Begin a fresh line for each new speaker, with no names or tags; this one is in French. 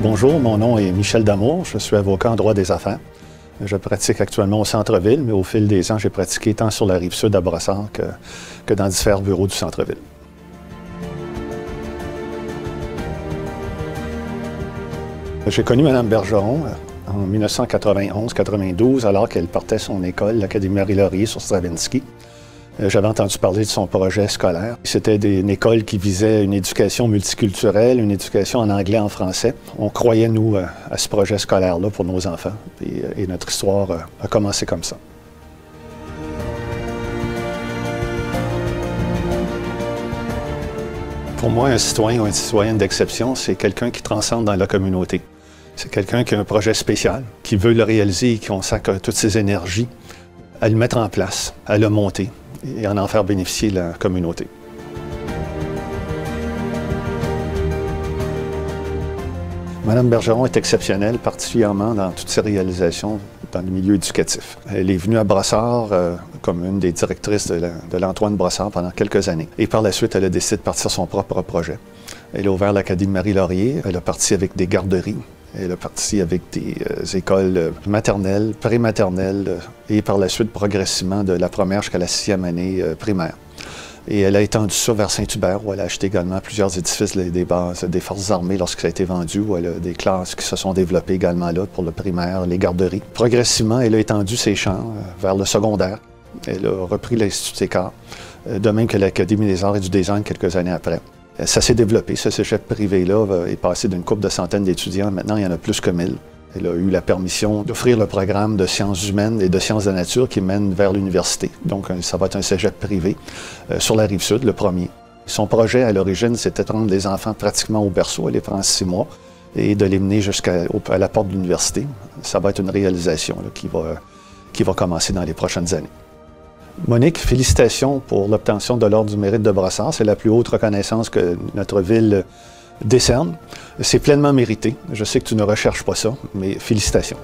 Bonjour, mon nom est Michel Damour, je suis avocat en droit des affaires. Je pratique actuellement au centre-ville, mais au fil des ans, j'ai pratiqué tant sur la Rive-Sud à Brossard que dans différents bureaux du centre-ville. J'ai connu Mme Bergeron en 1991-92, alors qu'elle partait son école, l'Académie Marie-Laurier sur Stravinsky. J'avais entendu parler de son projet scolaire. C'était une école qui visait une éducation multiculturelle, une éducation en anglais et en français. On croyait, nous, à ce projet scolaire-là pour nos enfants. Et notre histoire a commencé comme ça. Pour moi, un citoyen ou une citoyenne d'exception, c'est quelqu'un qui transcende dans la communauté. C'est quelqu'un qui a un projet spécial, qui veut le réaliser et qui consacre toutes ses énergies à le mettre en place, à le monter et en faire bénéficier la communauté. Mme Bergeron est exceptionnelle, particulièrement dans toutes ses réalisations dans le milieu éducatif. Elle est venue à Brossard comme une des directrices de l'Antoine Brossard pendant quelques années. Et par la suite, elle a décidé de partir son propre projet. Elle a ouvert l'Académie Marie-Laurier, elle a parti avec des garderies. Elle a parti avec des écoles maternelles, prématernelles et par la suite progressivement de la première jusqu'à la 6e année primaire. Et elle a étendu ça vers Saint-Hubert où elle a acheté également plusieurs édifices des bases des Forces armées lorsque ça a été vendu, où elle a des classes qui se sont développées également là pour le primaire, les garderies. Progressivement, elle a étendu ses champs vers le secondaire. Elle a repris l'Institut Écart, de même que l'Académie des arts et du design quelques années après. Ça s'est développé, ce cégep privé-là est passé d'une couple de centaines d'étudiants. Maintenant, il y en a plus que 1000. Elle a eu la permission d'offrir le programme de sciences humaines et de sciences de la nature qui mène vers l'université. Donc, ça va être un cégep privé sur la Rive-Sud, le premier. Son projet, à l'origine, c'était de rendre les enfants pratiquement au berceau, à les prendre 6 mois, et de les mener jusqu'à la porte de l'université. Ça va être une réalisation là, qui va commencer dans les prochaines années. Monique, félicitations pour l'obtention de l'Ordre du mérite de Brossard. C'est la plus haute reconnaissance que notre ville décerne. C'est pleinement mérité. Je sais que tu ne recherches pas ça, mais félicitations.